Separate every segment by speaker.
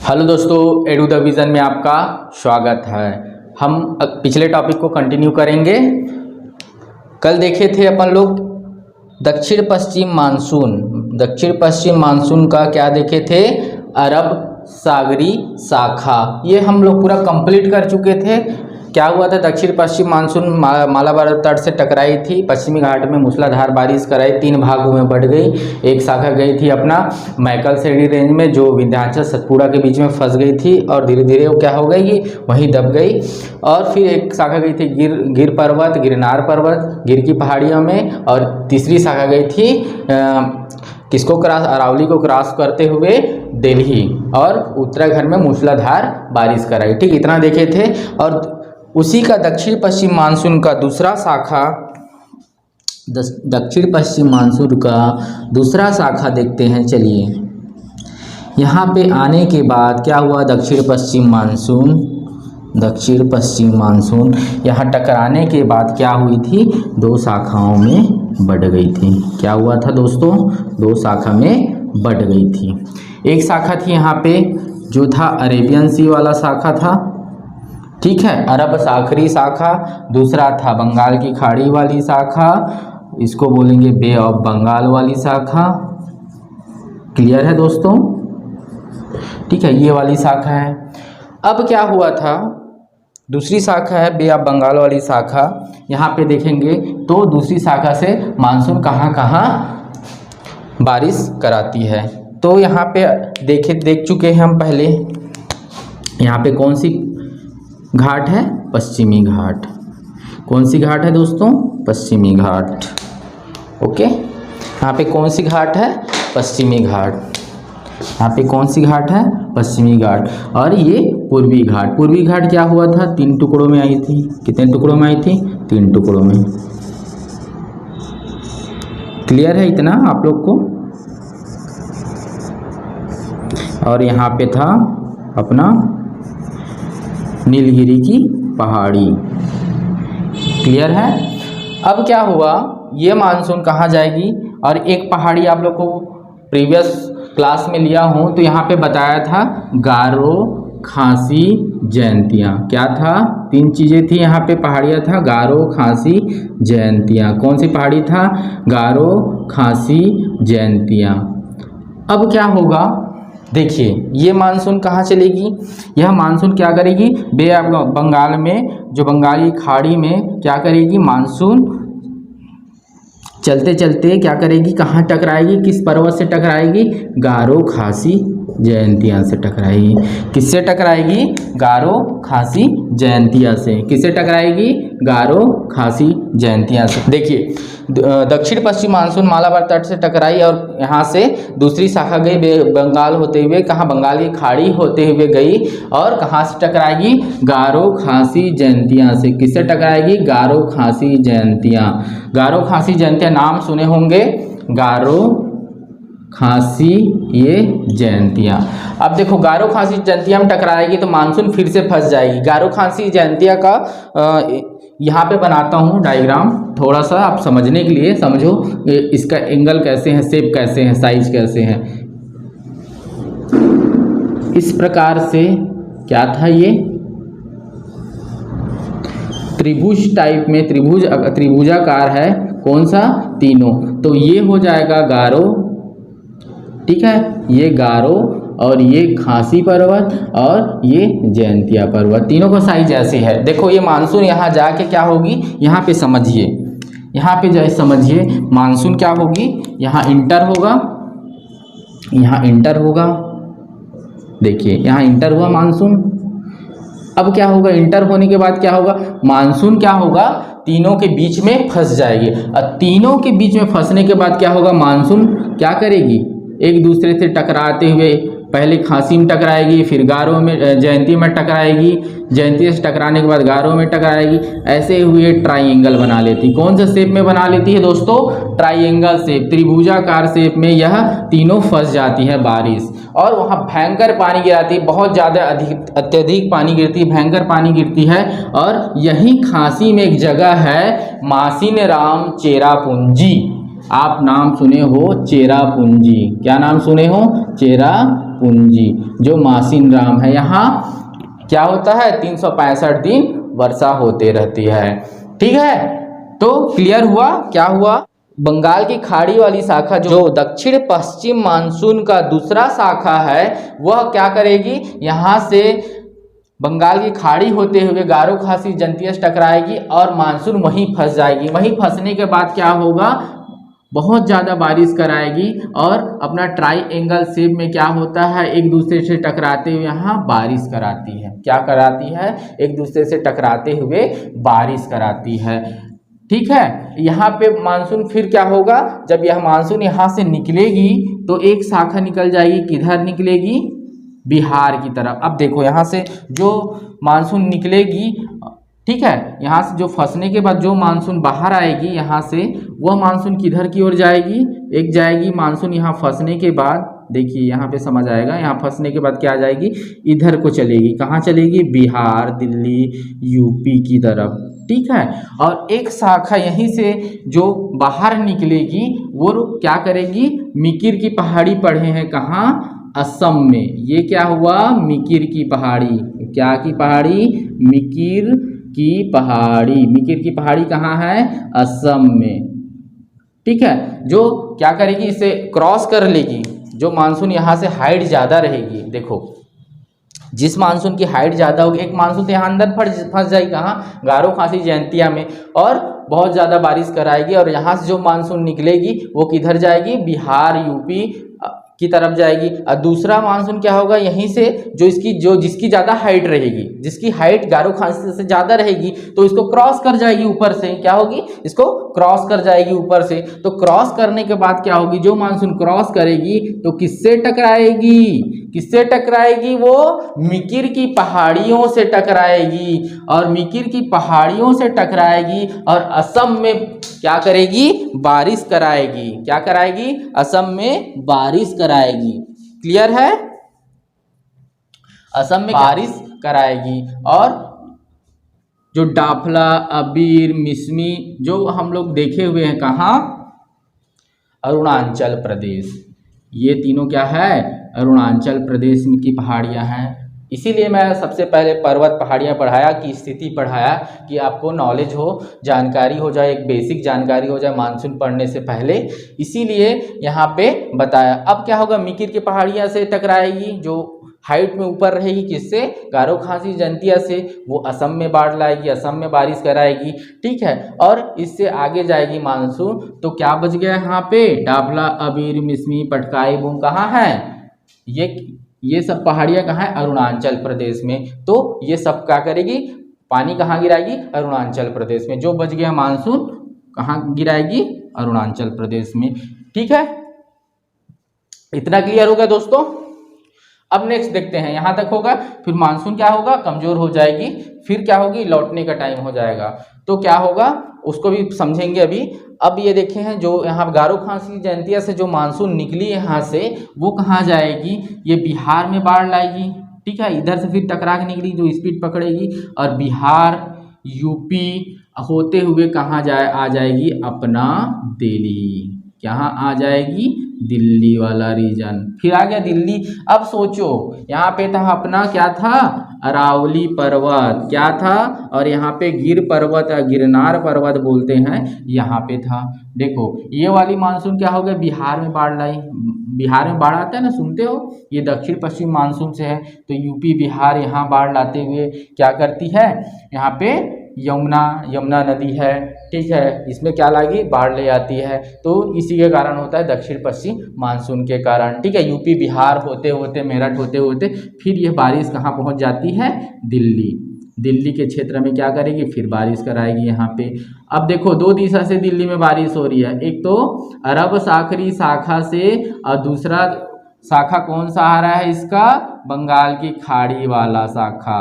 Speaker 1: Hello दोस्तों, edu the vision में आपका स्वागत है। हम पिछले टॉपिक को कंटिन्यू करेंगे। कल देखे थे अपन लोग दक्षिण पश्चिम मानसून। दक्षिण पश्चिम मानसून का क्या देखे थे? अरब सागरी शाखा। ये हम लोग पूरा कंप्लीट कर चुके थे। क्या हुआ था? दक्षिण पश्चिम मानसून मालाबार तट से टकराई थी, पश्चिमी घाट में मूसलाधार बारिश कराई, 3 भागों में बढ़ गई। एक शाखा गई थी अपना मैकल सेडी रेंज में, जो विंध्याचल सतपुड़ा के बीच में फंस गई थी और धीरे धीरे वो क्या हो गई, वहीं दब गई। और फिर एक शाखा गई थी गिर पर्वत, गिरनार पर्वत, गिर की पहाड़ियों में। और तीसरी शाखा गई थी किसको क्रॉस, अरावली को क्रॉस करते हुए दिल्ली, और उत्तराखंड में मूसलाधार बारिश कराई। ठीक, इतना देखे थे। और उसी का दक्षिण पश्चिम मानसून का दूसरा शाखा, दक्षिण पश्चिम मानसून का दूसरा शाखा देखते हैं। चलिए, यहाँ पे आने के बाद क्या हुआ? दक्षिण पश्चिम मानसून यहाँ टकराने के बाद क्या हुई थी? 2 शाखाओं में बढ़ गई थी। क्या हुआ था दोस्तों? 2 शाखा में बढ़ गई थी। एक शाखा थी यहाँ पे जो था अरेबियन सी वाला शाखा था, ठीक है, अरब सागरी शाखा। दूसरा था बंगाल की खाड़ी वाली शाखा, इसको बोलेंगे बे ऑफ बंगाल वाली शाखा। क्लियर है दोस्तों? ठीक है, ये वाली शाखा है। अब क्या हुआ था? दूसरी शाखा है बे ऑफ बंगाल वाली शाखा। यहाँ पे देखेंगे तो दूसरी शाखा से मानसून कहाँ कहाँ बारिश कराती है। तो यहाँ पे देख चुके हैं हम पहले। यहाँ पे कौन सी घाट है? पश्चिमी घाट। कौन सी घाट है दोस्तों? पश्चिमी घाट। ओके, यहाँ पे कौन सी घाट है? पश्चिमी घाट। यहाँ पे कौन सी घाट है? पश्चिमी घाट। और ये पूर्वी घाट। पूर्वी घाट क्या हुआ था? 3 टुकड़ों में आई थी। कितने टुकड़ों में आई थी? 3 टुकड़ों में। क्लियर है इतना आप लोग को? और यहाँ पे था अपना नीलगिरी की पहाड़ी। क्लियर है? अब क्या हुआ? ये मानसून कहाँ जाएगी? और एक पहाड़ी आप लोग को प्रीवियस क्लास में लिया हूँ तो यहाँ पे बताया था गारो, खासी, जयंतिया। क्या था? 3 चीज़ें थी यहाँ पे, पहाड़ियाँ था गारो, खासी, जयंतिया। कौन सी पहाड़ी था? गारो, खासी, जयंतिया। अब क्या होगा? देखिए, ये मानसून कहाँ चलेगी? यह मानसून क्या करेगी? बे ऑफ बंगाल में, जो बंगाली खाड़ी में क्या करेगी? मानसून चलते चलते क्या करेगी? कहाँ टकराएगी? किस पर्वत से टकराएगी? गारो, खासी, जयंतिया से टकराएगी। किससे टकराएगी? गारो, खासी, जयंतिया से। किससे टकराएगी? गारो, खासी, जयंतिया से। देखिए, दक्षिण पश्चिम मानसून मालाबार तट से टकराई और यहाँ से दूसरी शाखा गई बंगाल होते हुए, कहाँ? बंगाल की खाड़ी होते हुए गई। और कहाँ से टकराएगी? गारो, खासी, जयंतिया से। किससे टकराएगी? गारो, खासी, जयंतिया। गारो, खासी, जयंतिया नाम सुने होंगे। गारो, खासी, ये जयंतिया। अब देखो, गारो, खासी, जयंतिया में टकराएगी तो मानसून फिर से फंस जाएगी। गारो, खासी, जयंतिया का यहाँ पे बनाता हूँ डायग्राम, थोड़ा सा आप समझने के लिए समझो इसका एंगल कैसे है, शेप कैसे है, साइज कैसे है। इस प्रकार से क्या था? ये त्रिभुज टाइप में, त्रिभुजाकार है। कौन सा? तीनों। तो ये हो जाएगा गारो, ठीक है, ये गारो, और ये खासी पर्वत, और ये जयंतिया पर्वत। तीनों का साइज ऐसे है। देखो, ये मानसून यहाँ जाके क्या होगी? यहाँ पे समझिए, यहाँ पे जैसे समझिए मानसून क्या होगी? यहाँ इंटर होगा, यहाँ इंटर होगा। देखिए, यहाँ इंटर हुआ मानसून। अब क्या होगा? इंटर होने के बाद क्या होगा? मानसून क्या होगा? तीनों के बीच में फंस जाएगी। और तीनों के बीच में फंसने के बाद क्या होगा? मानसून क्या करेगी? एक दूसरे से टकराते हुए पहले खासी में टकराएगी, फिर गारो में, जयंती में टकराएगी, जयंती से टकराने के बाद गारो में टकराएगी। ऐसे हुए ट्राइंगल बना लेती। कौन सा शेप में बना लेती है दोस्तों? ट्राइंगल शेप, त्रिभुजाकार शेप में यह तीनों फंस जाती है बारिश। और वहाँ भयंकर पानी गिराती है, बहुत ज़्यादा अत्यधिक पानी गिरती है, भयंकर पानी गिरती है। और यही खासी में एक जगह है मासिनराम चेरापूंजी। आप नाम सुने हो चेरापूंजी। क्या नाम सुने हो? चेरापूंजी। पूंजी जो मासिनराम है, यहाँ क्या होता है 365 दिन वर्षा होते रहती है। ठीक है, तो क्लियर हुआ क्या हुआ। बंगाल की खाड़ी वाली शाखा जो दक्षिण पश्चिम मानसून का दूसरा शाखा है वह क्या करेगी, यहाँ से बंगाल की खाड़ी होते हुए गारो खासी जंतीय से टकराएगी और मानसून वहीं फंस जाएगी। वहीं फंसने के बाद क्या होगा, बहुत ज़्यादा बारिश कराएगी और अपना ट्राइएंगल शेप में क्या होता है एक दूसरे से टकराते हुए यहाँ बारिश कराती है। क्या कराती है, एक दूसरे से टकराते हुए बारिश कराती है। ठीक है, यहाँ पे मानसून फिर क्या होगा, जब यह मानसून यहाँ से निकलेगी तो एक शाखा निकल जाएगी, किधर निकलेगी, बिहार की तरफ। अब देखो यहाँ से जो मानसून निकलेगी, ठीक है, यहाँ से जो फंसने के बाद जो मानसून बाहर आएगी यहाँ से, वह मानसून किधर की ओर जाएगी, एक जाएगी मानसून यहाँ फंसने के बाद, देखिए यहाँ पे समझ आएगा, यहाँ फंसने के बाद क्या आ जाएगी, इधर को चलेगी। कहाँ चलेगी, बिहार, दिल्ली, यूपी की तरफ। ठीक है, और एक शाखा यहीं से जो बाहर निकलेगी वो क्या करेगी, मिकिर की पहाड़ी पढ़े हैं कहाँ, असम में। ये क्या हुआ, मिकिर की पहाड़ी, क्या की पहाड़ी, मिकिर की पहाड़ी। मिकिर की पहाड़ी कहाँ है, असम में। ठीक है, जो क्या करेगी, इसे क्रॉस कर लेगी। जो मानसून यहाँ से हाइट ज़्यादा रहेगी, देखो जिस मानसून की हाइट ज़्यादा होगी, एक मानसून तो यहाँ अंदर फंस जाएगी कहाँ, गारो खासी जयंतिया में, और बहुत ज़्यादा बारिश कराएगी। और यहाँ से जो मानसून निकलेगी वो किधर जाएगी, बिहार, यूपी की तरफ जाएगी। और दूसरा मानसून क्या होगा, यहीं से जिसकी ज़्यादा हाइट रहेगी, जिसकी हाइट गारो खासी से ज़्यादा रहेगी तो इसको क्रॉस कर जाएगी ऊपर से। क्या होगी, इसको क्रॉस कर जाएगी ऊपर से। तो क्रॉस करने के बाद क्या होगी, जो मानसून क्रॉस करेगी तो किससे टकराएगी, किससे टकराएगी, वो मिकिर की पहाड़ियों से टकराएगी। और मिकिर की पहाड़ियों से टकराएगी और असम में क्या करेगी, बारिश कराएगी। क्या कराएगी, असम में बारिश कराएगी। क्लियर है, असम में बारिश कराएगी। और जो डाफला, अबीर, मिसमी जो हम लोग देखे हुए हैं कहाँ, अरुणाचल प्रदेश। ये तीनों क्या है, अरुणाचल प्रदेश की पहाड़ियाँ हैं। इसीलिए मैं सबसे पहले पर्वत पहाड़ियाँ पढ़ाया की स्थिति पढ़ाया कि आपको नॉलेज हो, जानकारी हो जाए, एक बेसिक जानकारी हो जाए मानसून पढ़ने से पहले, इसीलिए यहाँ पे बताया। अब क्या होगा, मिकिर की पहाड़ियाँ से टकराएगी, जो हाइट में ऊपर रहेगी, किससे, गारो खासी जंतिया से, वो असम में बाढ़ लाएगी, असम में बारिश कराएगी। ठीक है, और इससे आगे जाएगी मानसून तो क्या बच गया यहाँ पे, डाफला, अबीर, मिसमी, पटकाई, बूम कहाँ है, ये सब पहाड़ियाँ कहाँ है, अरुणाचल प्रदेश में। तो ये सब क्या करेगी, पानी कहाँ गिराएगी, अरुणाचल प्रदेश में। जो बच गया मानसून कहाँ गिराएगी, अरुणाचल प्रदेश में। ठीक है, इतना क्लियर होगा दोस्तों। अब नेक्स्ट देखते हैं, यहाँ तक होगा, फिर मानसून क्या होगा, कमजोर हो जाएगी, फिर क्या होगी, लौटने का टाइम हो जाएगा। तो क्या होगा उसको भी समझेंगे अभी। अब ये देखे हैं, जो यहाँ गारो खासी जयंतिया से जो मानसून निकली यहाँ से, वो कहाँ जाएगी, ये बिहार में बाढ़ लाएगी। ठीक है, इधर से फिर टकरा के निकली, जो स्पीड पकड़ेगी और बिहार, यूपी होते हुए कहाँ आ जाएगी, अपना दिल्ली। यहाँ आ जाएगी, दिल्ली वाला रीजन। फिर आ गया दिल्ली। अब सोचो, यहाँ पे था अपना क्या था, अरावली पर्वत, क्या था, और यहाँ पे गिर पर्वत, गिरनार पर्वत बोलते हैं, यहाँ पे था। देखो ये वाली मानसून क्या हो गया, बिहार में बाढ़ लाई। बिहार में बाढ़ आता है ना, सुनते हो, ये दक्षिण पश्चिम मानसून से है। तो यूपी, बिहार यहाँ बाढ़ लाते हुए क्या करती है, यहाँ पे यमुना नदी है, ठीक है, इसमें क्या लाएगी, बाढ़ ले आती है। तो इसी के कारण होता है दक्षिण पश्चिम मानसून के कारण। ठीक है, यूपी, बिहार होते होते, मेरठ होते होते फिर यह बारिश कहाँ पहुँच जाती है, दिल्ली के क्षेत्र में क्या करेगी, फिर बारिश कराएगी यहाँ पे। अब देखो दो दिशा से दिल्ली में बारिश हो रही है, एक तो अरब सागरी शाखा से और दूसरा शाखा कौन सा आ रहा है इसका, बंगाल की खाड़ी वाला शाखा।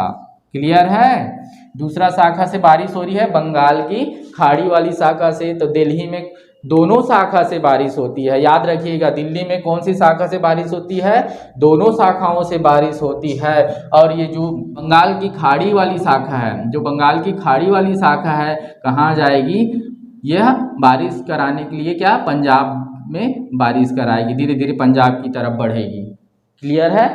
Speaker 1: क्लियर है, दूसरा शाखा से बारिश हो रही है बंगाल की खाड़ी वाली शाखा से। तो दिल्ली में दोनों शाखा से बारिश होती है, याद रखिएगा। दिल्ली में कौन सी शाखा से बारिश होती है, दोनों शाखाओं से बारिश होती है। और ये जो बंगाल की खाड़ी वाली शाखा है, जो बंगाल की खाड़ी वाली शाखा है, कहाँ जाएगी, यह बारिश कराने के लिए क्या, पंजाब में बारिश कराएगी, धीरे धीरे पंजाब की तरफ बढ़ेगी। क्लियर है,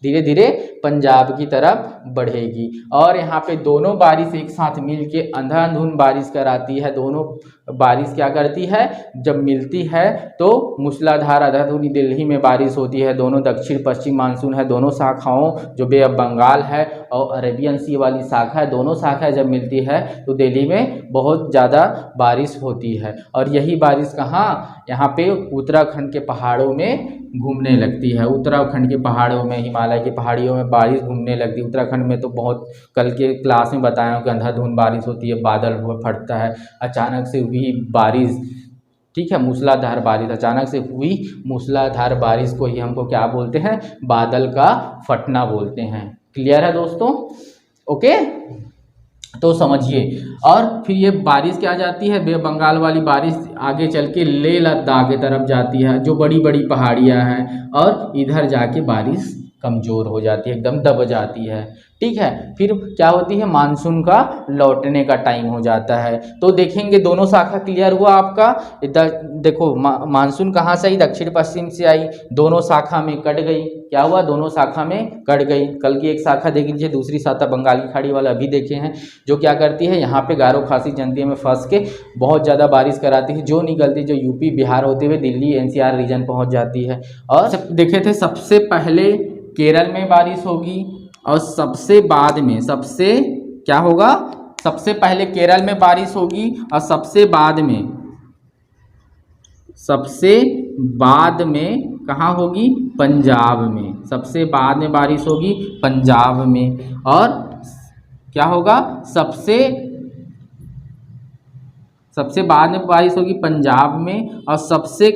Speaker 1: धीरे धीरे पंजाब की तरफ बढ़ेगी। और यहाँ पे दोनों बारिश एक साथ मिलके अंधाधुंध बारिश कराती है। दोनों बारिश क्या करती है, जब मिलती है तो मूसलाधार अंधाधुंध दिल्ली में बारिश होती है। दोनों दक्षिण पश्चिम मानसून है, दोनों शाखाओं जो बे ऑफ बंगाल है और अरेबियन सी वाली शाखा है, दोनों शाखाएं जब मिलती है तो दिल्ली में बहुत ज़्यादा बारिश होती है। और यही बारिश कहाँ, यहाँ पे उत्तराखंड के पहाड़ों में घूमने लगती है। उत्तराखंड के पहाड़ों में, हिमालय की पहाड़ियों में बारिश घूमने लगती है। उत्तराखंड में तो बहुत, कल के क्लास में बताया कि अंधाधुंध बारिश होती है, बादल फटता है, अचानक से हुई बारिश, ठीक है, मूसलाधार बारिश, अचानक से हुई मूसलाधार बारिश को ही हमको क्या बोलते हैं, बादल का फटना बोलते हैं। क्लियर है दोस्तों, ओके, तो समझिए। और फिर ये बारिश क्या जाती है, बे बंगाल वाली बारिश आगे चल के लेह लद्दाख की तरफ जाती है, जो बड़ी बड़ी पहाड़ियाँ हैं, और इधर जाके बारिश कमज़ोर हो जाती है, एकदम दब जाती है, ठीक है। फिर क्या होती है, मानसून का लौटने का टाइम हो जाता है। तो देखेंगे दोनों शाखा क्लियर हुआ आपका। इधर देखो मानसून कहाँ से आई, दक्षिण पश्चिम से आई, दोनों शाखा में कट गई। क्या हुआ, दोनों शाखा में कट गई। कल की एक शाखा देख लीजिए, दूसरी शाखा बंगाली खाड़ी वाला अभी देखे हैं, जो क्या करती है, यहाँ पे गारो खासी जनती में फंस के बहुत ज़्यादा बारिश कराती है, जो निकलती, जो यूपी बिहार होते हुए दिल्ली एनसीआर रीजन पहुँच जाती है। और देखे थे सबसे पहले केरल में बारिश होगी, और सबसे बाद में, सबसे क्या होगा, सबसे पहले केरल में बारिश होगी, और सबसे बाद में कहाँ होगी, पंजाब में। सबसे बाद में बारिश होगी पंजाब में। और क्या होगा, सबसे बाद में बारिश होगी पंजाब में, और सबसे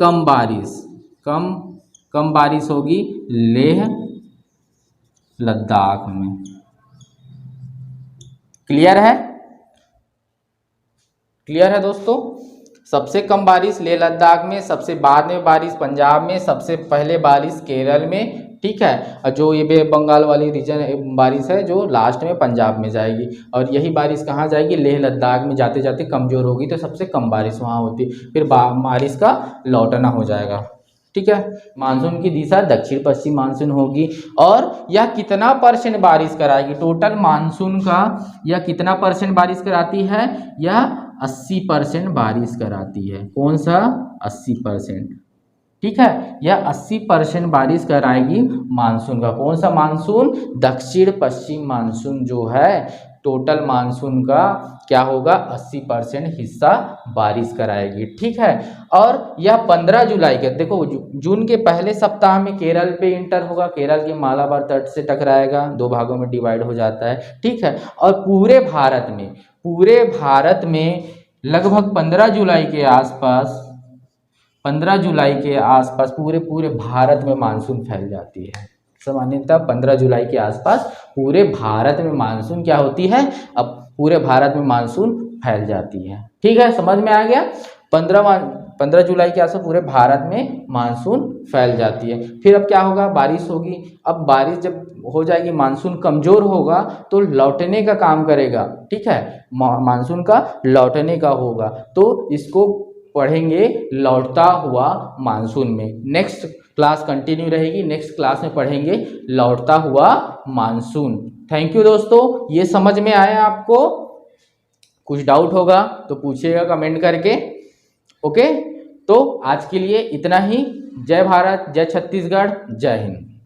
Speaker 1: कम बारिश होगी लेह लद्दाख में। क्लियर है दोस्तों, सबसे कम बारिश लेह लद्दाख में, सबसे बाद में बारिश पंजाब में, सबसे पहले बारिश केरल में, ठीक है। और जो ये बे बंगाल वाली रीजन बारिश है जो लास्ट में पंजाब में जाएगी, और यही बारिश कहाँ जाएगी, लेह लद्दाख में। जाते जाते कमज़ोर होगी तो सबसे कम बारिश वहाँ होती, फिर बारिश का लौटना हो जाएगा, ठीक है। मानसून की दिशा दक्षिण पश्चिम मानसून होगी। और यह कितना % बारिश कराएगी, टोटल मानसून का यह कितना % बारिश कराती है, यह 80% बारिश कराती है। कौन सा, 80%, ठीक है। यह 80% बारिश कराएगी मानसून का। कौन सा मानसून, दक्षिण पश्चिम मानसून जो है, टोटल मानसून का क्या होगा, 80% हिस्सा बारिश कराएगी, ठीक है। और यह 15 जुलाई के, देखो जून के पहले सप्ताह में केरल पे इंटर होगा, केरल के मालाबार तट से टकराएगा, 2 भागों में डिवाइड हो जाता है, ठीक है। और पूरे भारत में लगभग 15 जुलाई के आसपास पूरे भारत में मानसून फैल जाती है। सामान्यतः 15 जुलाई के आसपास पूरे भारत में मानसून क्या होती है, अब पूरे भारत में मानसून फैल जाती है, ठीक है, समझ में आ गया। 15 जुलाई के आसपास पूरे भारत में मानसून फैल जाती है। फिर अब क्या होगा, बारिश होगी। अब बारिश जब हो जाएगी, मानसून कमज़ोर होगा तो लौटने का काम करेगा, ठीक है, मानसून का लौटने का होगा, तो इसको पढ़ेंगे लौटता हुआ मानसून में। नेक्स्ट क्लास कंटिन्यू रहेगी, नेक्स्ट क्लास में पढ़ेंगे लौटता हुआ मानसून। थैंक यू दोस्तों, ये समझ में आया आपको? कुछ डाउट होगा तो पूछिएगा कमेंट करके, ओके। तो आज के लिए इतना ही। जय भारत, जय छत्तीसगढ़, जय हिंद।